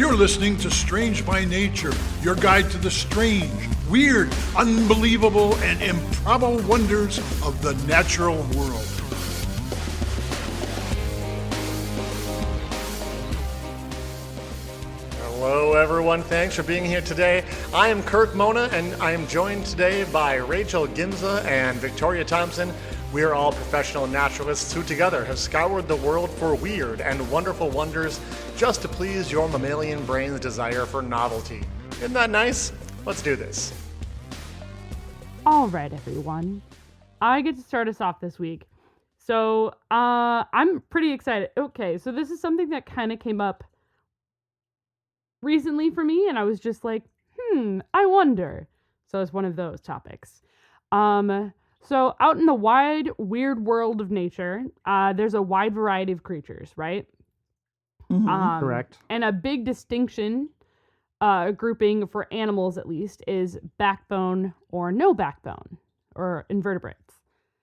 You're listening to Strange by Nature, your guide to the strange, weird, unbelievable, and improbable wonders of the natural world. Hello, everyone. Thanks for being here today. I am Kirk Mona, and I am joined today by Rachel Ginza and Victoria Thompson. We are all professional naturalists who together have scoured the world for weird and wonderful wonders just to please your mammalian brain's desire for novelty. Isn't that nice? Let's do this. All right, everyone. I get to start us off this week. So I'm pretty excited. Okay, so this is something that kind of came up recently for me, and I was just like, I wonder. So it's one of those topics. So out in the wide, weird world of nature, there's a wide variety of creatures, right? Mm-hmm. Correct. And a big distinction, grouping for animals at least, is backbone or no backbone, or invertebrates.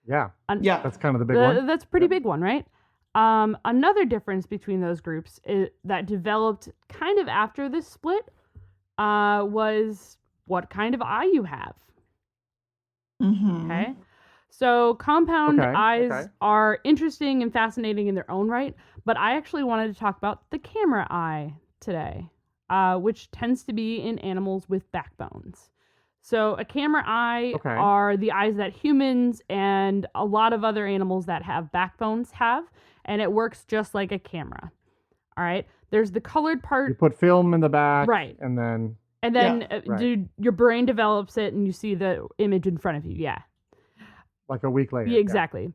Yeah. Yeah. That's kind of the big one. That's a pretty big one, right? Another difference between those groups that developed kind of after this split was what kind of eye you have. Mm-hmm. Okay. So compound eyes okay. are interesting and fascinating in their own right, but I actually wanted to talk about the camera eye today, which tends to be in animals with backbones. So a camera eye are the eyes that humans and a lot of other animals that have backbones have, and it works just like a camera. All right. There's the colored part. You put film in the back. Right. And then your brain develops it and you see the image in front of you. Yeah. Like a week later. Yeah, exactly.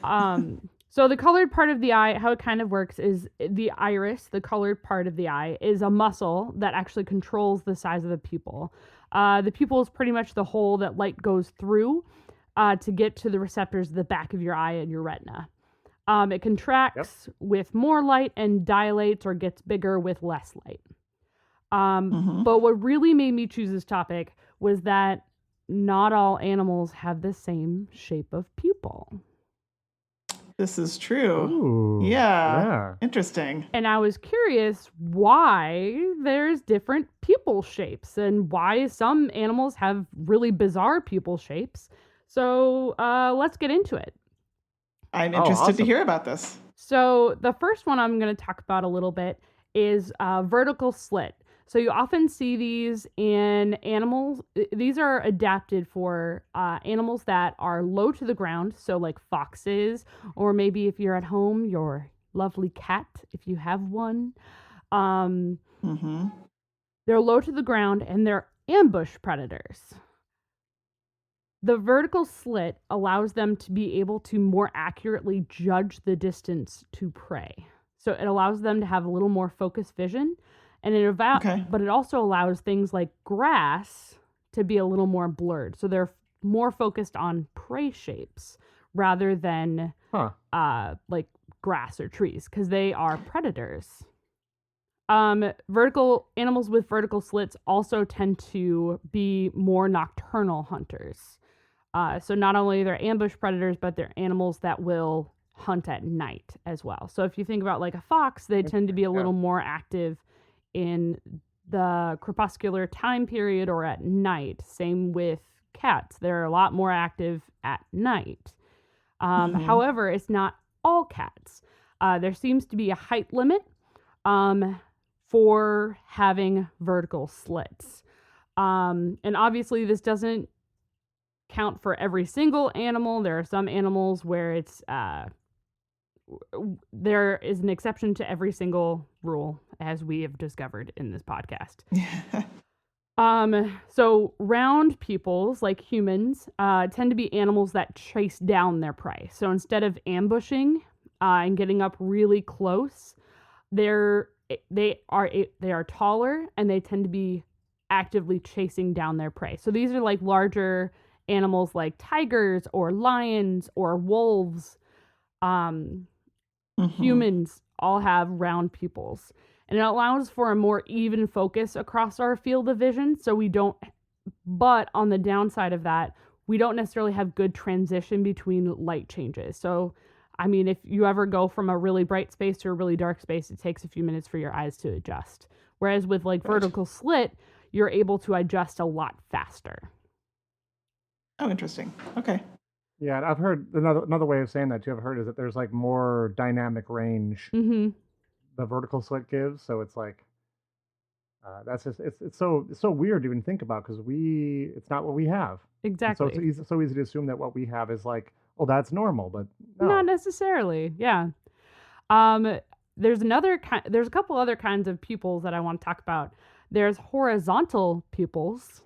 So the colored part of the eye, how it kind of works is the iris, the colored part of the eye, is a muscle that actually controls the size of the pupil. The pupil is pretty much the hole that light goes through to get to the receptors at the back of your eye and your retina. It contracts with more light and dilates or gets bigger with less light. But what really made me choose this topic was that not all animals have the same shape of pupil. This is true. Ooh, yeah. Interesting. And I was curious why there's different pupil shapes and why some animals have really bizarre pupil shapes. So let's get into it. I'm interested to hear about this. So the first one I'm going to talk about a little bit is vertical slit. So you often see these in animals. These are adapted for animals that are low to the ground. So like foxes, or maybe if you're at home, your lovely cat, if you have one. They're low to the ground and they're ambush predators. The vertical slit allows them to be able to more accurately judge the distance to prey. So it allows them to have a little more focused vision. And but it also allows things like grass to be a little more blurred. So they're more focused on prey shapes rather than like grass or trees, because they are predators. Animals with vertical slits also tend to be more nocturnal hunters. So not only they're ambush predators, but they're animals that will hunt at night as well. So if you think about like a fox, they tend to be a little more active in the crepuscular time period or at night. Same with cats. They're a lot more active at night. However, it's not all cats. There seems to be a height limit for having vertical slits. And obviously this doesn't count for every single animal. There are some animals where it's there is an exception to every single rule, as we have discovered in this podcast. So round pupils, like humans, tend to be animals that chase down their prey. So instead of ambushing and getting up really close, they are taller and they tend to be actively chasing down their prey. So these are like larger animals like tigers or lions or wolves. Humans all have round pupils, and it allows for a more even focus across our field of vision. So but on the downside of that, we don't necessarily have good transition between light changes. So, I mean, if you ever go from a really bright space to a really dark space, it takes a few minutes for your eyes to adjust. Whereas with like Right. vertical slit, you're able to adjust a lot faster. Oh, interesting. Okay. Yeah, and I've heard another way of saying that too. I've heard is that there's like more dynamic range Mm-hmm. the vertical slit gives. So it's like that's just it's so weird to even think about because it's not what we have. And so it's Exactly. so easy to assume that what we have is like, oh, that's normal, but Not no. necessarily. Yeah. Um, there's another kind. There's a couple other kinds of pupils that I want to talk about. There's horizontal pupils,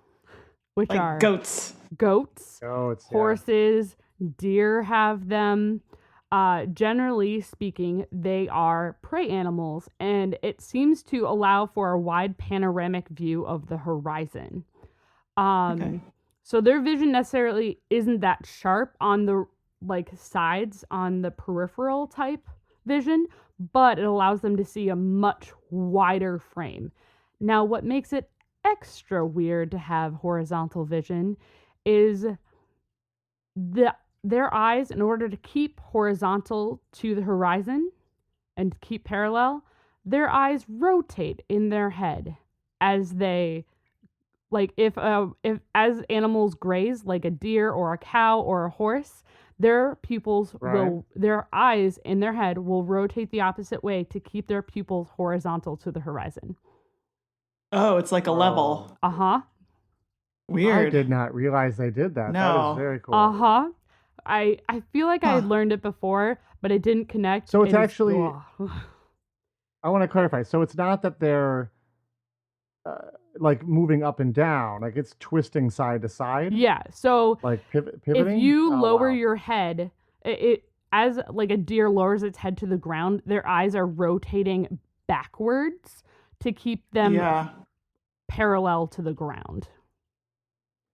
which Like are goats. goats, Oh, it's horses, deer have them. Generally speaking, they are prey animals, and it seems to allow for a wide panoramic view of the horizon. Okay. So their vision necessarily isn't that sharp on the like sides on the peripheral type vision, but it allows them to see a much wider frame. Now, what makes it extra weird to have horizontal vision is their eyes, in order to keep horizontal to the horizon and keep parallel, their eyes rotate in their head as they like if as animals graze like a deer or a cow or a horse, their pupils Right. their eyes in their head will rotate the opposite way to keep their pupils horizontal to the horizon. Oh, it's like a Oh, level. Uh-huh. I Weird. did not realize they did that. That is No. very cool. Uh-huh. I feel like I had Huh. learned it before, but it didn't connect. So it's It is actually, ugh. I want to clarify. So it's not that they're uh, like moving up and down, like it's twisting side to side, Yeah. So like if pivoting. you Oh lower wow. your head, it as like a deer lowers its head to the ground, their eyes are rotating backwards to keep them Yeah. parallel to the ground.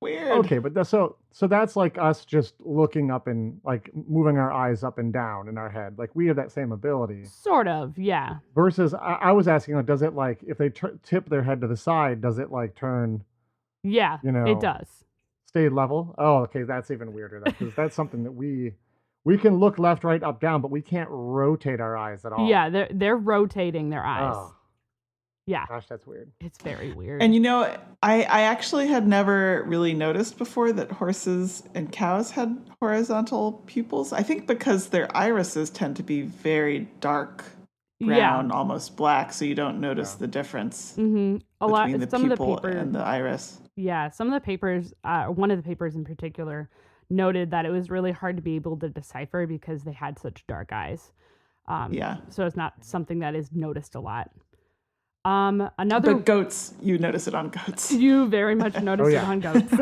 Weird. Okay, but so that's like us just looking up and like moving our eyes up and down in our head. Like we have that same ability. Sort of, yeah. Versus, I was asking, like, does it like if they tip their head to the side, does it like turn, Yeah, you it know, does. stay level? Oh, okay, that's even weirder then, because that's something that we can look left, right, up, down, but we can't rotate our eyes at all. Yeah, they're rotating their eyes. Oh, Yeah, gosh, that's weird. it's very weird. And I actually had never really noticed before that horses and cows had horizontal pupils. I think because their irises tend to be very dark brown, almost black, so you don't notice Yeah. the difference Mm-hmm. A lot. between the Some of the pupil papers. and the iris. Yeah, some of the papers. One of the papers in particular noted that it was really hard to be able to decipher because they had such dark eyes. Yeah. So it's not something that is noticed a lot. Another. But goats, you notice it on goats. You very much notice it yeah. on goats.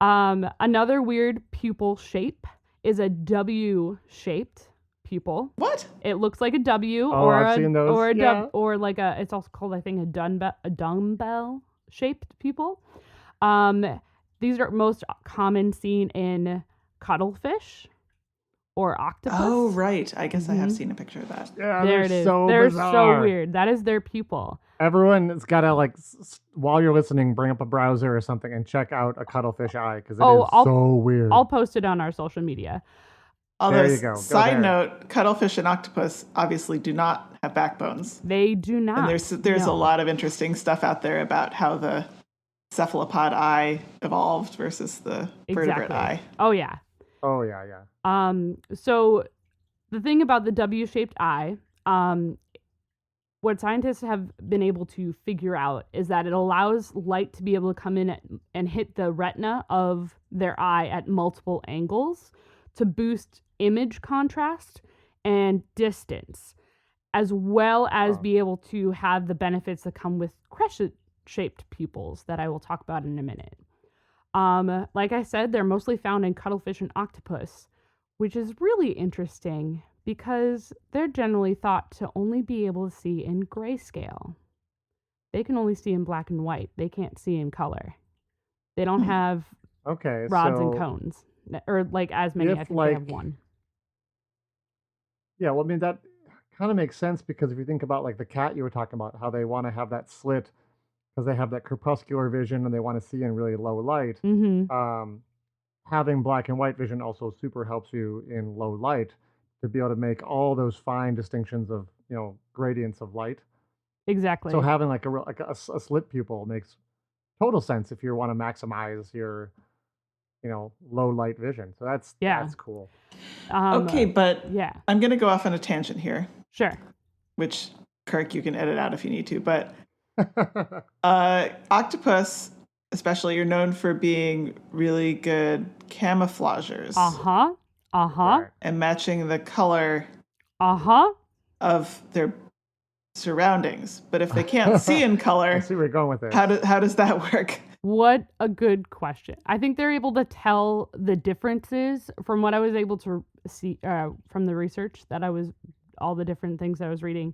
Another weird pupil shape is a W-shaped pupil. What? It looks like a W Oh, or I've a seen those, or a yeah. or like a. It's also called, I think, a dumbbell shaped pupil. These are most common seen in cuttlefish or octopus. Oh, right. I guess I have Mhm. seen a picture of that. Yeah, There they're it is. so They're bizarre. so weird. That is their pupil. Everyone has got to like while you're listening, bring up a browser or something and check out a cuttlefish eye because it is so weird. I'll post it on our social media. Although, There you go. Go side there. note, cuttlefish and octopus obviously do not have backbones. They do not. And there's a no. lot of interesting stuff out there about how the cephalopod eye evolved versus the vertebrate Exactly. eye. Oh yeah. Oh yeah, yeah. So the thing about the W-shaped eye, what scientists have been able to figure out is that it allows light to be able to come in and hit the retina of their eye at multiple angles to boost image contrast and distance, as well as be able to have the benefits that come with crescent-shaped pupils that I will talk about in a minute. Like I said, they're mostly found in cuttlefish and octopus, which is really interesting because they're generally thought to only be able to see in grayscale. They can only see in black and white. They can't see in color. They don't have Okay, rods so and cones, or like as many. I if think they have like one. yeah, well, I mean that kind of makes sense because if you think about like the cat you were talking about, how they want to have that slit because they have that crepuscular vision and they want to see in really low light. Mm-hmm. Having black and white vision also super helps you in low light to be able to make all those fine distinctions of gradients of light. Exactly. So having like a slit pupil makes total sense if you want to maximize your, low light vision. So that's cool. Okay, but yeah. I'm going to go off on a tangent here, Sure. which, Kirk, you can edit out if you need to. But octopus, especially, are known for being really good camouflagers. Right. And matching the color of their surroundings. But if they can't see in color, I see where you're going with this. how does that work? What a good question. I think they're able to tell the differences from what I was able to see from the research all the different things I was reading.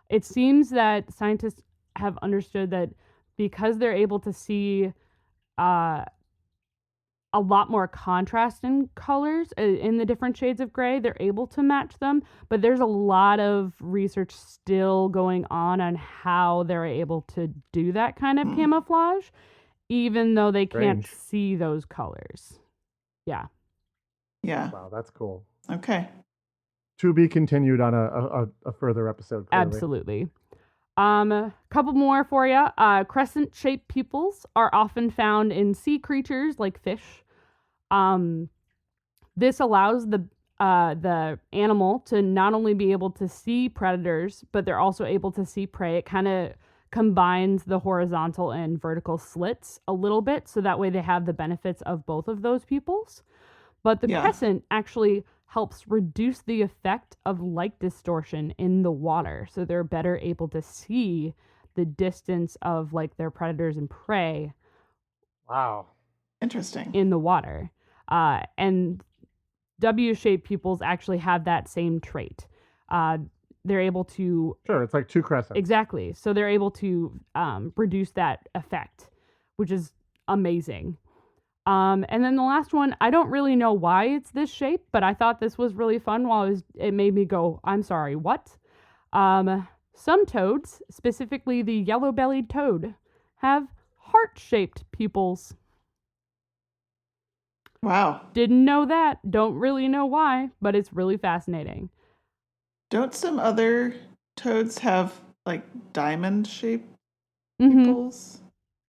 It seems that scientists have understood that because they're able to see a lot more contrast in colors in the different shades of gray, they're able to match them. But there's a lot of research still going on how they're able to do that kind of camouflage, even though they can't see those colors. Yeah. Wow, that's cool. Okay. To be continued on a further episode. Clearly. Absolutely. Couple more for you. Crescent-shaped pupils are often found in sea creatures like fish. This allows the animal to not only be able to see predators, but they're also able to see prey. It kind of combines the horizontal and vertical slits a little bit, so that way they have the benefits of both of those pupils. But the crescent actually helps reduce the effect of light distortion in the water, so they're better able to see the distance of like their predators and prey. Wow. Interesting. In the water. And W-shaped pupils actually have that same trait. They're able to... Sure, it's like two crescents. Exactly. So they're able to reduce that effect, which is amazing. And then the last one, I don't really know why it's this shape, but I thought this was really fun it made me go, I'm sorry, what? Some toads, specifically the yellow-bellied toad, have heart-shaped pupils. Wow. Didn't know that. Don't really know why, but it's really fascinating. Don't some other toads have like diamond-shaped pupils?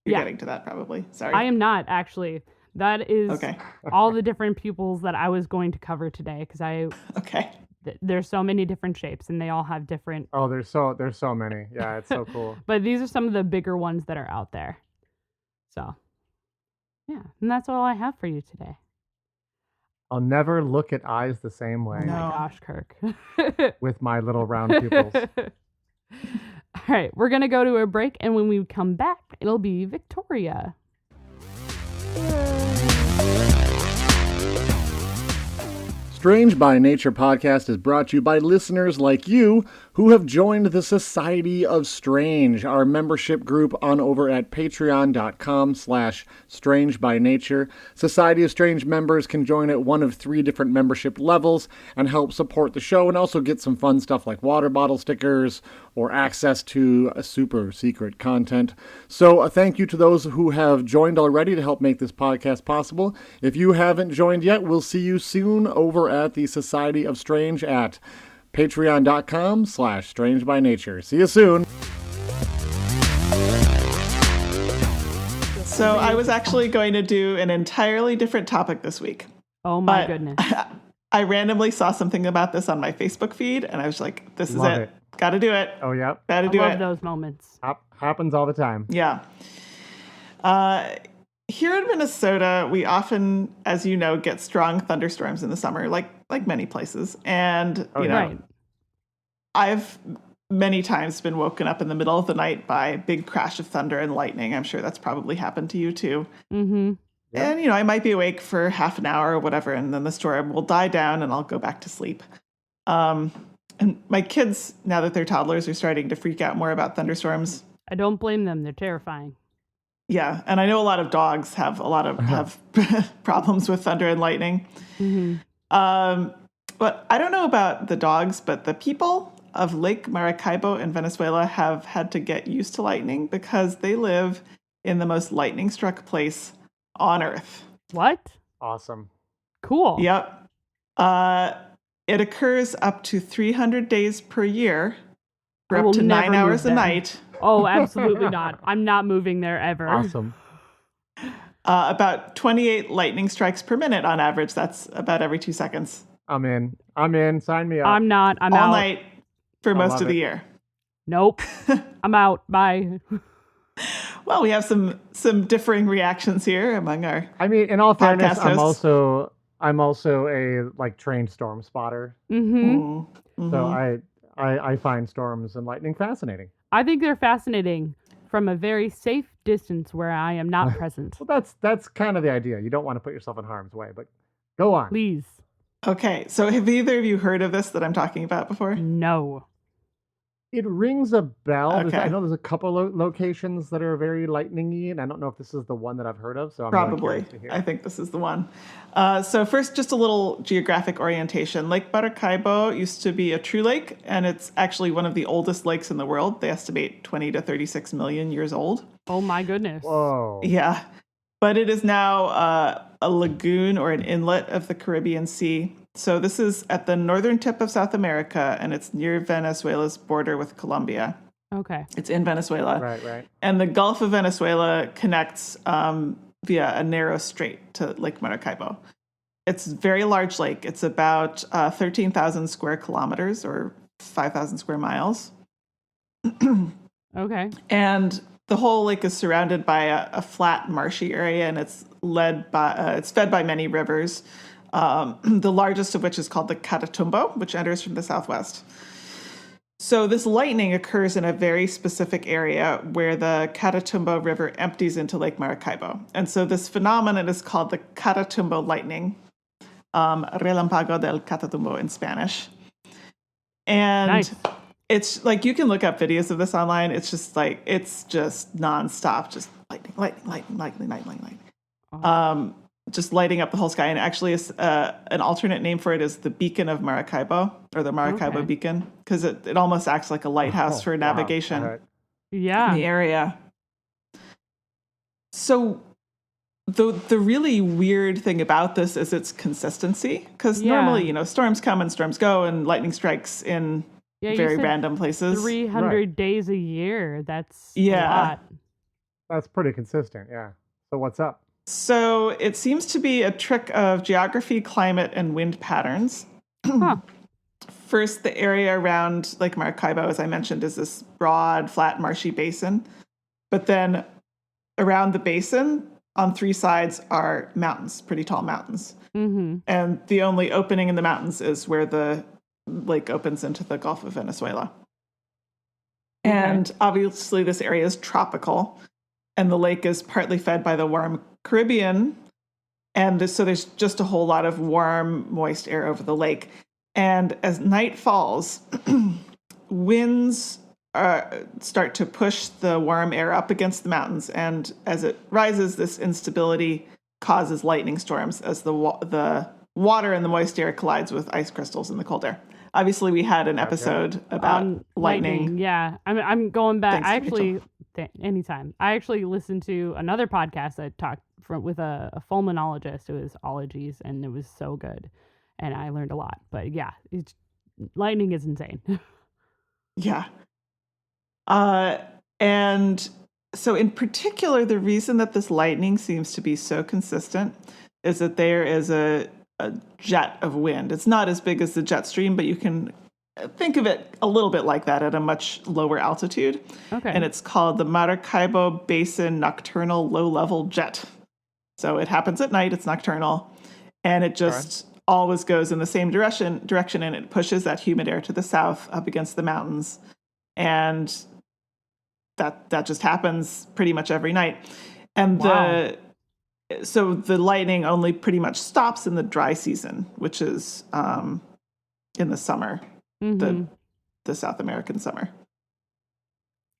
You're getting to that probably. Sorry. I am not, actually. That is okay. all the different pupils that I was going to cover today, because there's so many different shapes and they all have different... Oh, there's so many. Yeah, it's so cool. But these are some of the bigger ones that are out there. So, yeah. And that's all I have for you today. I'll never look at eyes the same way. Oh my gosh, Kirk. With my little round pupils. All right, we're going to go to a break, and when we come back, it'll be Victoria. Strange by Nature podcast is brought to you by listeners like you who have joined the Society of Strange, our membership group over at patreon.com/strangebynature. Society of Strange members can join at one of 3 different membership levels and help support the show, and also get some fun stuff like water bottle stickers or access to super secret content. So a thank you to those who have joined already to help make this podcast possible. If you haven't joined yet, we'll see you soon over at the Society of Strange at patreon.com/strangebynature. See you soon. So I was actually going to do an entirely different topic this week. Oh my goodness. I randomly saw something about this on my Facebook feed, and I was like, this is it. Got to do it. Oh, yeah. Got to do it. I love those moments. Happens all the time. Yeah. Here in Minnesota, we often, as you know, get strong thunderstorms in the summer, like many places. And, right. I've many times been woken up in the middle of the night by a big crash of thunder and lightning. I'm sure that's probably happened to you too. Mm-hmm. Yeah. And, I might be awake for half an hour or whatever, and then the storm will die down and I'll go back to sleep. And my kids, now that they're toddlers, are starting to freak out more about thunderstorms. I don't blame them. They're terrifying. Yeah, and I know a lot of dogs have have problems with thunder and lightning. Mm-hmm. But I don't know about the dogs, but the people of Lake Maracaibo in Venezuela have had to get used to lightning because they live in the most lightning-struck place on Earth. What? Awesome. Cool. Yep. It occurs up to 300 days per year, for I up will to never 9 move hours a there. night. Oh, absolutely not. I'm not moving there ever. Awesome. About 28 lightning strikes per minute on average. That's about every 2 seconds. I'm in. Sign me up. I'm not. I'm all out. night for most love of the it. year. Nope. I'm out. Bye. Well, we have some differing reactions here among our. I mean, in all fairness, Podcast hosts. I'm also a like trained storm spotter. Mm-hmm. So I find storms and lightning fascinating. I think they're fascinating from a very safe distance where I am not present. Well, that's kind of the idea. You don't want to put yourself in harm's way, but go on. Please. Okay, so have either of you heard of this that I'm talking about before? No. It rings a bell. Okay. I know there's a couple locations that are very lightning-y, and I don't know if this is the one that I've heard of. So I'm really Probably. curious to hear. I think this is the one. So first, just a little geographic orientation. Lake Maracaibo used to be a true lake, and it's actually one of the oldest lakes in the world. They estimate 20 to 36 million years old. Oh my goodness. Whoa. Yeah. But it is now a lagoon or an inlet of the Caribbean Sea. So this is at the northern tip of South America, and it's near Venezuela's border with Colombia. Okay. It's in Venezuela. Right. And the Gulf of Venezuela connects via a narrow strait to Lake Maracaibo. It's a very large lake. It's about 13,000 square kilometers or 5,000 square miles. Okay. And the whole lake is surrounded by a flat, marshy area, and it's fed by many rivers. The largest of which is called the Catatumbo, which enters from the southwest. So this lightning occurs in a very specific area where the Catatumbo River empties into Lake Maracaibo. And so this phenomenon is called the Catatumbo lightning, Relampago del Catatumbo in Spanish. And Nice. it's like, you can look up videos of this online. It's just nonstop, just lightning. Just lighting up the whole sky. And actually, an alternate name for it is the Beacon of Maracaibo, or the Maracaibo Okay. Beacon, because it almost acts like a lighthouse for Wow. navigation All right. in Yeah. the area. So the really weird thing about this is its consistency, because Yeah. normally, storms come and storms go, and lightning strikes in Yeah, you very said random places. 300 days a year. That's Yeah. a lot. That's pretty consistent. Yeah. So what's up? So it seems to be a trick of geography, climate, and wind patterns. Huh. First, the area around Lake Maracaibo, as I mentioned, is this broad, flat, marshy basin. But then around the basin, on three sides, are mountains, pretty tall mountains. Mm-hmm. And the only opening in the mountains is where the lake opens into the Gulf of Venezuela. Okay. And obviously, this area is tropical, and the lake is partly fed by the warm Caribbean. And so there's just a whole lot of warm, moist air over the lake. And as night falls, winds start to push the warm air up against the mountains. And as it rises, this instability causes lightning storms as the water in the moist air collides with ice crystals in the cold air. Obviously, we had an episode about lightning. Yeah. I'm going back. Thanks, Anytime. I actually listened to another podcast that talked with a fulminologist. It was ologies, and it was so good. And I learned a lot. But yeah, lightning is insane. Yeah. And so in particular, the reason that this lightning seems to be so consistent is that there is a jet of wind. It's not as big as the jet stream, but you can think of it a little bit like that at a much lower altitude. Okay. And it's called the Maracaibo Basin Nocturnal Low-Level Jet. So it happens at night, it's nocturnal, and it just always goes in the same direction, and it pushes that humid air to the south up against the mountains. And that just happens pretty much every night. And Wow. so the lightning only pretty much stops in the dry season, which is in the summer, Mm-hmm. the South American summer.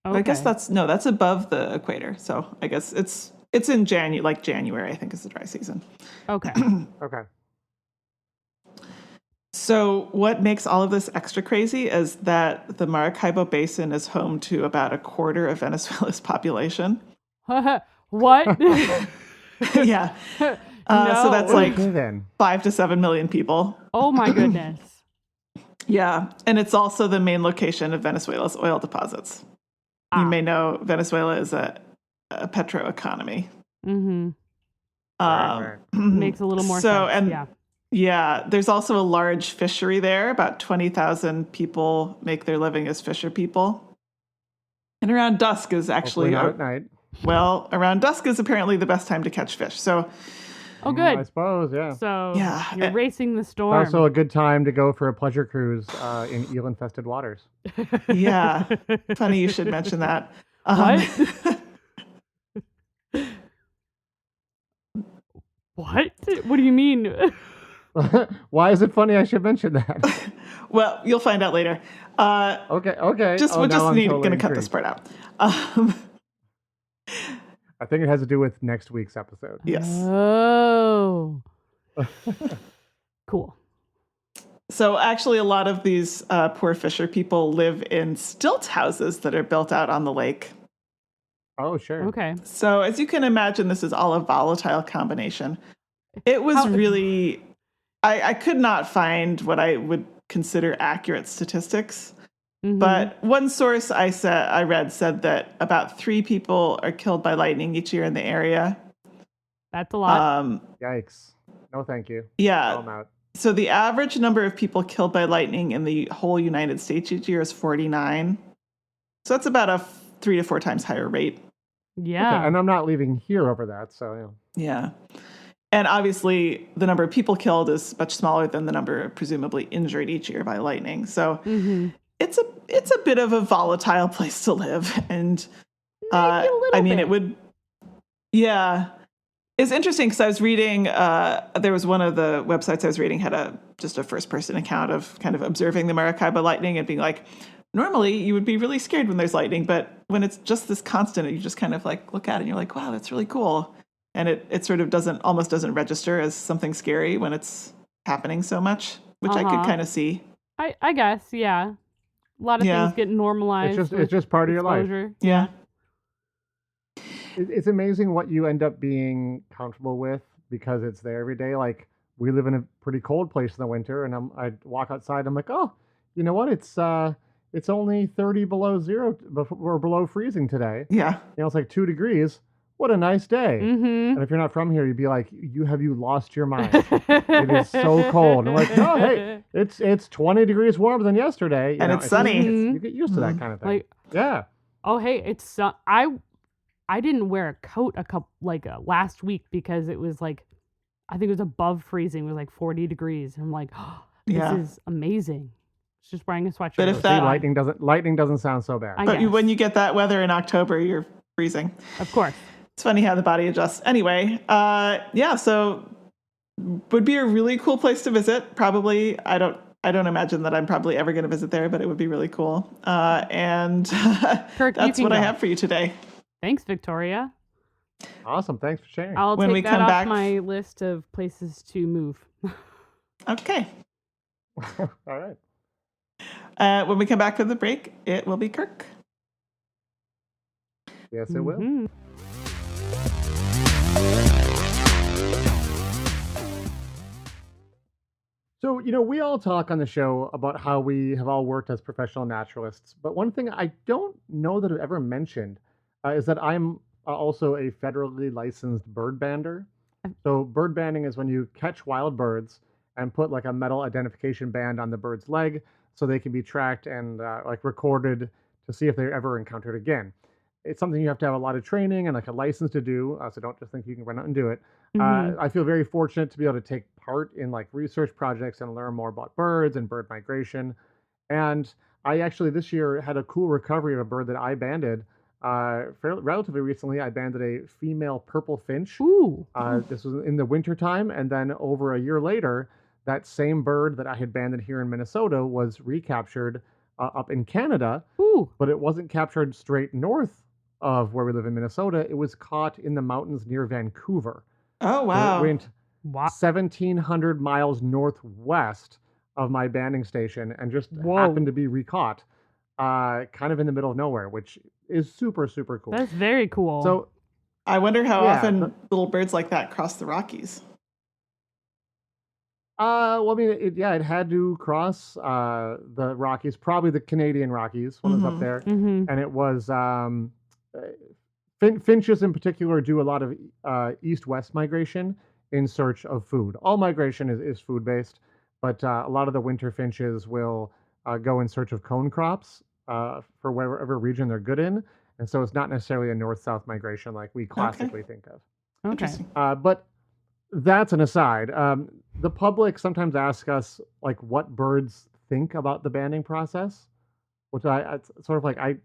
Okay. I guess that's above the equator. So I guess it's in January, I think, is the dry season. Okay. Okay. So what makes all of this extra crazy is that the Maracaibo Basin is home to about a quarter of Venezuela's population. What? Yeah. So that's like Okay, then. 5 to 7 million people. Oh my goodness. Yeah, and it's also the main location of Venezuela's oil deposits. You may know Venezuela is a petro economy. Mm-hmm. Right. Makes a little more sense. Yeah, there's also a large fishery there. About 20,000 people make their living as fisher people. And around dusk is actually not at night. Well, around dusk is apparently the best time to catch fish. So, oh, good. I suppose, yeah. So you're racing the storm. It's also a good time to go for a pleasure cruise in eel-infested waters. Yeah, funny you should mention that. What? What? What do you mean? Why is it funny I should mention that? Well, you'll find out later. Okay. We're just totally going to cut this part out. I think it has to do with next week's episode. Yes. Oh. Cool. So actually, a lot of these poor fisher people live in stilt houses that are built out on the lake. Oh, sure. Okay. So as you can imagine, this is all a volatile combination. It was really, I could not find what I would consider accurate statistics. Mm-hmm. But one source I read said that about 3 people are killed by lightning each year in the area. That's a lot. Yikes. No, thank you. Yeah. I'm out. So the average number of people killed by lightning in the whole United States each year is 49. So that's about a 3 to 4 times higher rate. Yeah. Okay, and I'm not leaving here over that, so yeah. And obviously, the number of people killed is much smaller than the number presumably injured each year by lightning. So it's a bit of a volatile place to live. And it would, yeah. It's interesting because I was reading, there was one of the websites I was reading had just a first-person account of kind of observing the Maracaibo lightning and being like, normally you would be really scared when there's lightning, but when it's just this constant, you just kind of like look at it and you're like, wow, that's really cool. And it sort of almost doesn't register as something scary when it's happening so much, which I could kind of see. I guess, yeah. A lot of things get normalized. It's just part of your life. Yeah. It's amazing what you end up being comfortable with because it's there every day. Like, we live in a pretty cold place in the winter, and I walk outside, I'm like, oh, you know what? It's only 30 below zero or below freezing today. Yeah. It's like 2 degrees. What a nice day. Mm-hmm. And if you're not from here, you'd be like, you lost your mind. It is so cold. I'm like, oh, hey, it's 20 degrears warmer than yesterday. And it's sunny. You get used to that kind of thing. Like, yeah. Oh, hey, I didn't wear a coat last week because it was like, I think it was above freezing. It was like 40 degrees. And I'm like, oh, this is amazing. It's just wearing a sweatshirt. But if lightning doesn't sound so bad. But when you get that weather in October, you're freezing. Of course. It's funny how the body adjusts. Anyway, so would be a really cool place to visit. Probably, I don't imagine that I'm probably ever going to visit there, but it would be really cool. And Kirk, that's what I have for you today. Thanks, Victoria. Awesome. Thanks for sharing. I'll take that off my list of places to move. Okay. All right. When we come back from the break, it will be Kirk. Yes, it will. So, we all talk on the show about how we have all worked as professional naturalists, but one thing I don't know that I've ever mentioned is that I'm also a federally licensed bird bander. So bird banding is when you catch wild birds and put like a metal identification band on the bird's leg so they can be tracked and recorded to see if they're ever encountered again. It's something you have to have a lot of training and like a license to do, so don't just think you can run out and do it. I feel very fortunate to be able to take part in like research projects and learn more about birds and bird migration. And I actually this year had a cool recovery of a bird that I banded. Relatively recently, I banded a female purple finch. Ooh. This was in the wintertime, and then over a year later, that same bird that I had banded here in Minnesota was recaptured up in Canada. Ooh. But it wasn't captured straight north of where we live in Minnesota. It was caught in the mountains near Vancouver. Oh, wow. So it went 1,700 miles northwest of my banding station and just happened to be recaught kind of in the middle of nowhere, which is super, super cool. That's very cool. So I wonder how often little birds like that cross the Rockies. Well, I mean, it had to cross the Rockies, probably the Canadian Rockies when it was up Mm-hmm. there, Mm-hmm. and it was uh, finches in particular do a lot of east-west migration in search of food. All migration is food-based, but a lot of the winter finches will go in search of cone crops for wherever region they're good in, and so it's not necessarily a north-south migration like we Okay. classically think of. Okay. Interesting. But that's an aside. The public sometimes ask us like what birds think about the banding process, which it's sort of like I'm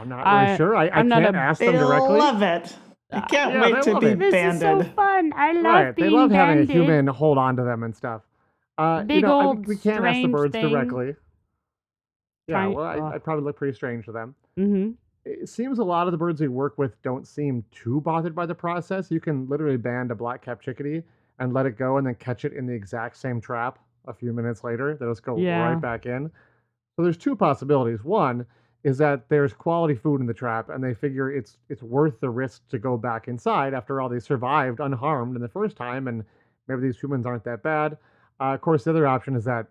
not really I sure. I I'm not can't a ask They them directly. love it. I can't Yeah, they wait to love be it. This is so banded. fun. I love Right. They being love having a banded. human hold on to them and stuff. Big old we can't ask the strange birds thing. directly. Yeah, Trying. well, I'd probably look pretty strange to them. Mm-hmm. It seems a lot of the birds we work with don't seem too bothered by the process. You can literally band a black-capped chickadee and let it go and then catch it in the exact same trap a few minutes later. They'll just go Yeah. right back in. So there's two possibilities. One is that there's quality food in the trap and they figure it's worth the risk to go back inside. After all, they survived unharmed in the first time and maybe these humans aren't that bad. Of course, the other option is that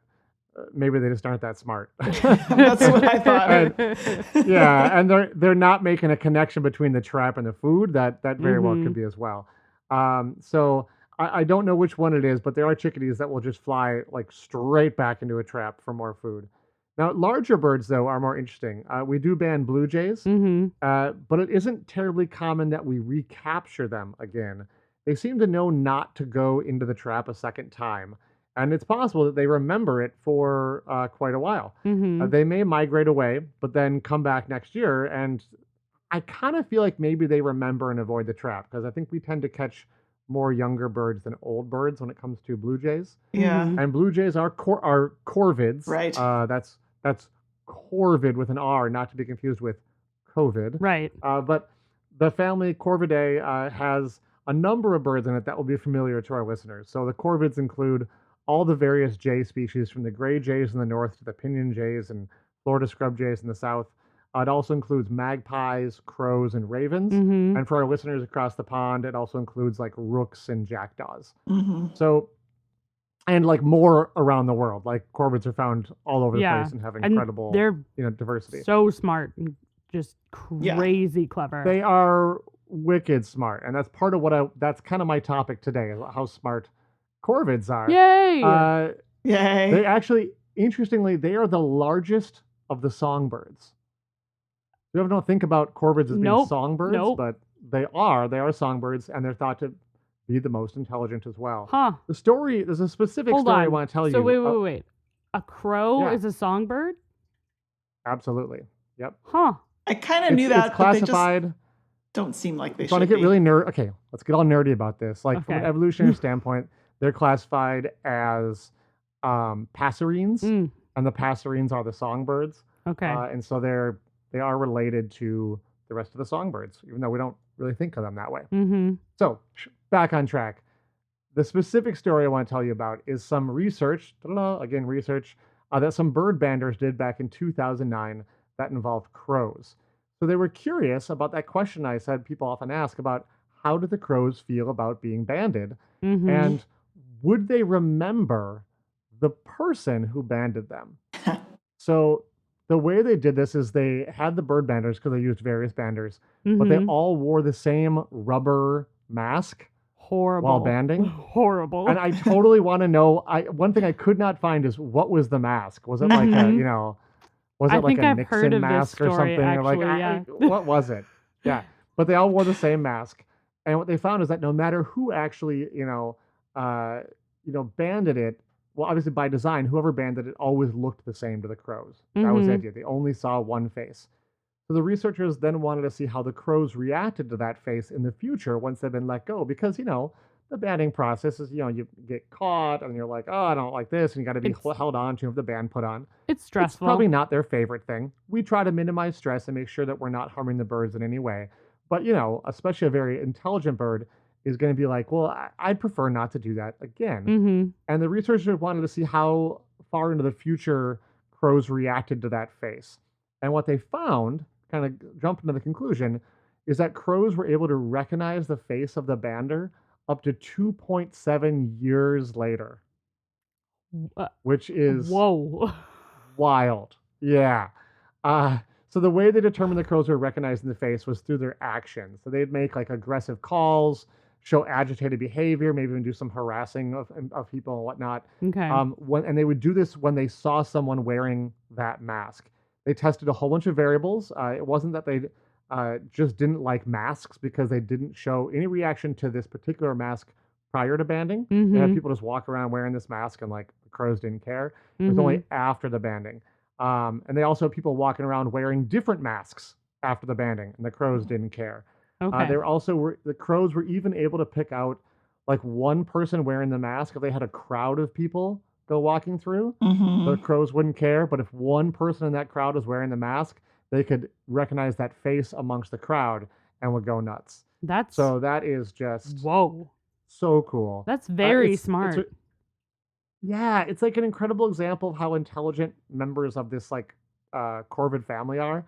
maybe they just aren't that smart. That's what I thought. Yeah, and they're not making a connection between the trap and the food. That very well Mm-hmm. could be as well. So I don't know which one it is, but there are chickadees that will just fly like straight back into a trap for more food. Now, larger birds though are more interesting. We do ban blue jays, Mm-hmm. but it isn't terribly common that we recapture them again. They seem to know not to go into the trap a second time, and it's possible that they remember it for quite a while. Mm-hmm. They may migrate away, but then come back next year. And I kind of feel like maybe they remember and avoid the trap because I think we tend to catch more younger birds than old birds when it comes to blue jays. Yeah. Mm-hmm. And blue jays are corvids. Right. That's corvid with an R, not to be confused with COVID. Right. But the family Corvidae has a number of birds in it that will be familiar to our listeners. So the corvids include all the various jay species, from the gray jays in the north to the pinyon jays and Florida scrub jays in the south. It also includes magpies, crows, and ravens. Mm-hmm. And for our listeners across the pond, it also includes like rooks and jackdaws. Mm-hmm. So, and like more around the world, like corvids are found all over the Yeah. place and have And incredible, they're diversity. so smart and just Yeah. crazy clever. They are wicked smart, and that's part of that's kind of my topic today, is how smart corvids are. Yay! Yay. They actually, interestingly, they are the largest of the songbirds. You ever don't think about corvids as being Nope. songbirds, Nope. but they are songbirds, and they're thought to be the most intelligent as well. Huh. There's a specific Hold story I on. want to tell So you. wait. A crow Yeah. is a songbird? Absolutely. Yep. Huh. I kind of knew that, It's but they just classified. don't seem like they It's going to should get be. really nerd. Okay, let's get all nerdy about this. Like from an Okay. evolutionary standpoint, they're classified as passerines, Mm. and the passerines are the songbirds, Okay. and so they are related to the rest of the songbirds, even though we don't really think of them that way. Mm-hmm. So back on track. The specific story I want to tell you about is some research, research that some bird banders did back in 2009 that involved crows. So they were curious about that question I said people often ask about how do the crows feel about being banded, Mm-hmm. and would they remember the person who banded them? So the way they did this is they had the bird banders, because they used various banders, but they Mhm. all wore the same rubber mask Horrible. while banding. Horrible. And I totally want to know. One thing I could not find is what was the mask? Was it like Mhm. was I it like think a I've heard Nixon of this mask or story, something? Or like, actually, yeah. what was it? Yeah, but they all wore the same mask. And what they found is that no matter who actually, banded it, well, obviously by design, whoever banded it always looked the same to the crows. That was the Mhm. idea. They only saw one face. So the researchers then wanted to see how the crows reacted to that face in the future once they've been let go, because the banding process is you get caught and you're like, oh, I don't like this, and you got to be It's- held on to have the band put on. It's It's stressful. probably not their favorite thing. We try to minimize stress and make sure that we're not harming the birds in any way. But especially a very intelligent bird is going to be like, well, I'd prefer not to do that again. Mm-hmm. And the researchers wanted to see how far into the future crows reacted to that face. And what they found, kind of jumping to the conclusion, is that crows were able to recognize the face of the bander up to 2.7 years later. which is Whoa. wild. Yeah. So the way they determined the crows were recognized in the face was through their actions. So they'd make like aggressive calls, show agitated behavior, maybe even do some harassing of people and whatnot. Okay. And they would do this when they saw someone wearing that mask. They tested a whole bunch of variables. It wasn't that they just didn't like masks because they didn't show any reaction to this particular mask prior to banding. They had people just walk around wearing this mask and like the crows didn't care. It was only after the banding. And they also had people walking around wearing different masks after the banding, and the crows didn't care. Okay. The crows were even able to pick out like one person wearing the mask if they had a crowd of people go walking through. The crows wouldn't care, but if one person in that crowd was wearing the mask, they could recognize that face amongst the crowd and would go nuts. That is just whoa. So cool. That's very smart. It's like an incredible example of how intelligent members of this like corvid family are.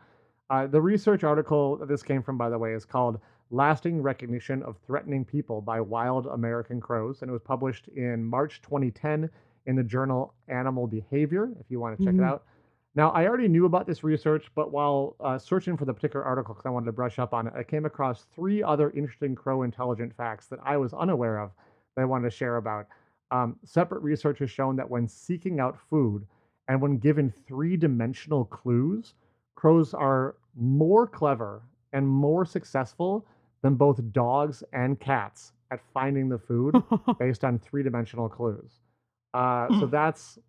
The research article that this came from, by the way, is called Lasting Recognition of Threatening People by Wild American Crows, and it was published in March 2010 in the journal Animal Behavior, if you want to check it out. Now, I already knew about this research, but while searching for the particular article, because I wanted to brush up on it, I came across 3 other interesting crow intelligent facts that I was unaware of that I wanted to share about. Separate research has shown that when seeking out food and when given 3-dimensional clues, crows are more clever and more successful than both dogs and cats at finding the food based on 3-dimensional clues. So that's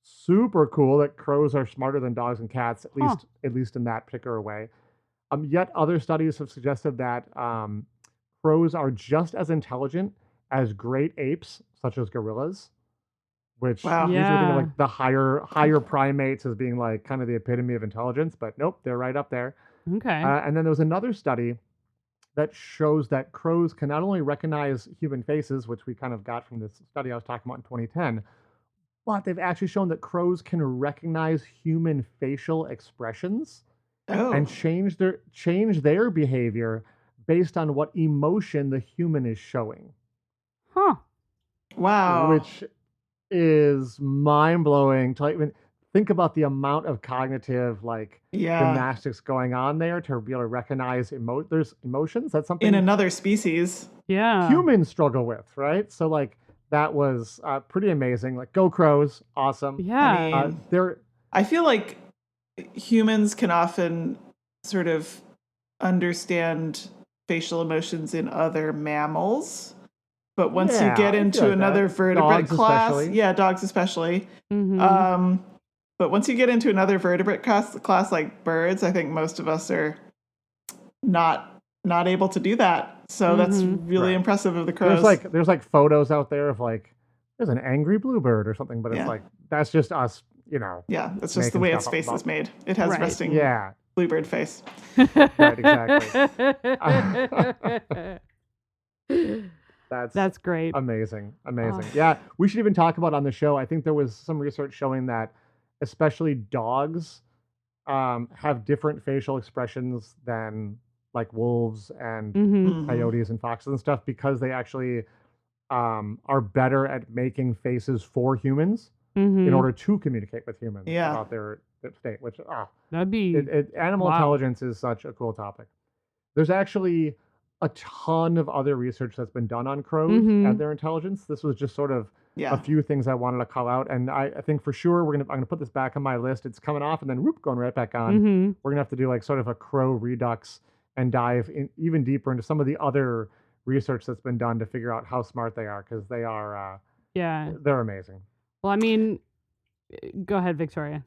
super cool that crows are smarter than dogs and cats, at least in that particular way. Yet other studies have suggested that crows are just as intelligent as great apes, such as gorillas, which usually think of like the higher primates as being like kind of the epitome of intelligence, but nope, they're right up there. Okay. And then there was another study that shows that crows can not only recognize human faces, which we kind of got from this study I was talking about in 2010, but they've actually shown that crows can recognize human facial expressions and change their behavior based on what emotion the human is showing. Wow. Which is mind-blowing to even think about the amount of cognitive gymnastics going on there to be able to recognize there's emotions. That's something in another species. Yeah. Humans struggle with, right? So like that was pretty amazing. Like go crows, awesome. Yeah. I feel like humans can often sort of understand facial emotions in other mammals. But once you get into another vertebrate class, dogs especially. But once you get into another vertebrate class like birds, I think most of us are not able to do that. So that's really impressive of the crows. There's like photos out there of like there's an angry bluebird or something, but it's like that's just us, you know. Yeah, that's just the way its face is made. It has resting bluebird face. Right, exactly. That's great. Amazing. Yeah, we should even talk about on the show. I think there was some research showing that especially dogs have different facial expressions than like wolves and coyotes and foxes and stuff because they actually are better at making faces for humans in order to communicate with humans about their state, which that'd be animal intelligence is such a cool topic. There's actually a ton of other research that's been done on crows and their intelligence. This was just sort of a few things I wanted to call out, and I think for sure I'm gonna put this back on my list. It's coming off and then going right back on. We're gonna have to do like sort of a crow redux and dive in even deeper into some of the other research that's been done to figure out how smart they are, because they are they're amazing. Well, I mean, go ahead, Victoria.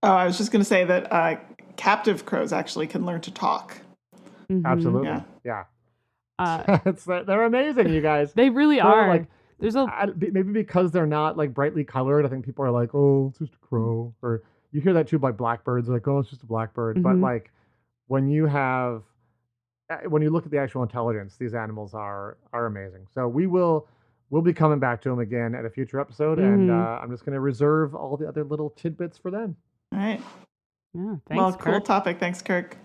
Oh, I was just gonna say that captive crows actually can learn to talk. Absolutely, yeah. They're amazing, you guys. They really are. Like, there's maybe because they're not like brightly colored. I think people are like, "Oh, it's just a crow," or you hear that too by blackbirds, like, "Oh, it's just a blackbird." But like when you look at the actual intelligence, these animals are amazing. So we'll be coming back to them again at a future episode, and I'm just going to reserve all the other little tidbits for then. All right. Yeah. Thanks, cool Kirk. topic. Thanks, Kirk.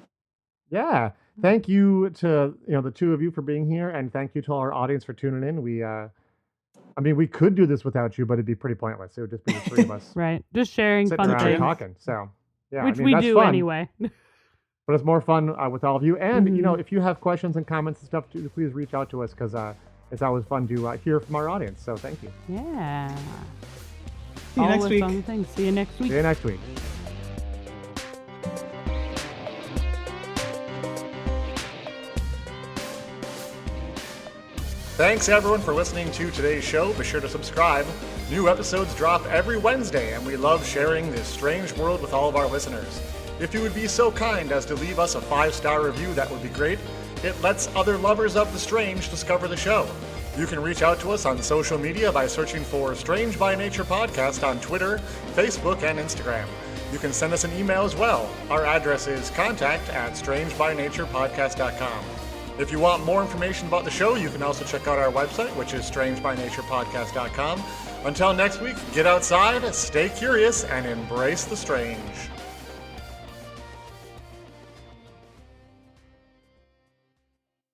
Yeah. Thank you to the two of you for being here, and thank you to our audience for tuning in. We I mean, we could do this without you, but it'd be pretty pointless. It would just be the three of us Right. Just sharing sitting fun around things. talking. So, yeah, Which I mean, we that's do fun, anyway. but it's more fun with all of you. And, you know, Mm-hmm. if you have questions and comments and stuff, please reach out to us because it's always fun to hear from our audience. So thank you. Yeah. See you next Always week. fun things. See you next week. See you next week. Thanks everyone for listening to today's show. Be sure to subscribe. New episodes drop every Wednesday, and we love sharing this strange world with all of our listeners. If you would be so kind as to leave us a 5-star review, that would be great. It lets other lovers of the strange discover the show. You can reach out to us on social media by searching for Strange by Nature Podcast on Twitter, Facebook, and Instagram. You can send us an email as well. Our address is contact@strangebynaturepodcast.com. If you want more information about the show, you can also check out our website, which is strangebynaturepodcast.com. Until next week, get outside, stay curious, and embrace the strange.